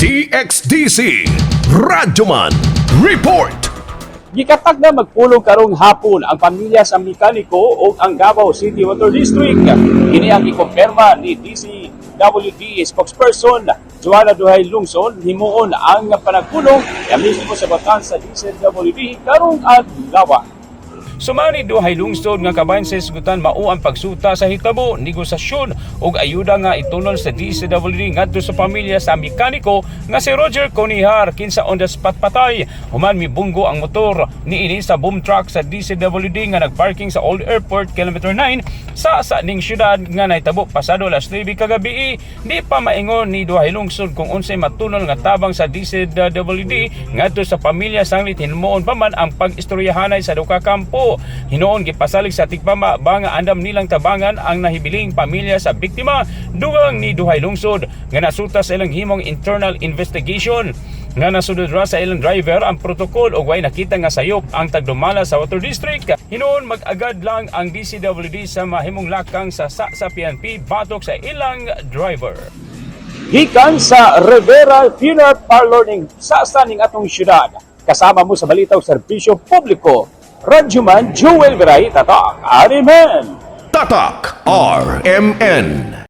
DXDC Radyoman Report. Gikatag na magpulong karong hapon ang pamilya sa mekaniko o ang Davao City Water District. Kini ang ikompirma ni DCWD spokesperson Joanna Duhay Lungson himuon ang panagpulong mismo sa batan sa DCWD karong adlaw. Sumani Duhay Lungsod nga kabahin sa isgutan mao ang pagsuta sa hitabo, negosasyon ug ayuda nga itulon sa DCWD ngadto sa pamilya sa mekaniko nga si Roger Conihar kinsa on the spot patay. Human mibunggo ang motor niini sa boom truck sa DCWD nga nagparking sa Old Airport Kilometer 9 sa ning syudad nga nahitabo pasado alas 9 kagabi. Di pa maingon ni Duhay Lungsod kung unsay matulon nga tabang sa DCWD ngadto sa pamilya sanglit hinuon pa man ang pag-istoryahanay sa duka kampo. Hinoon gipasalig sa tigpama nga andam nilang tabangan ang nahibiling pamilya sa biktima dugang ni Duhay Lungsod nga nasuta sa ilang himong internal investigation nga nasudod ra sa ilang driver ang protokol ug way nakita nga sayop ang tagdumala sa Water District. Hinoon mag-agad lang ang DCWD sa mahimong lakang sa PNP batok sa ilang driver. Gikan sa Rivera Funeral Parlor ning sasa ning atong syudad. Kasama mo sa balitaw serbisyo publiko. Radyoman Joel Veray, Tatak RMN. Tatak RMN.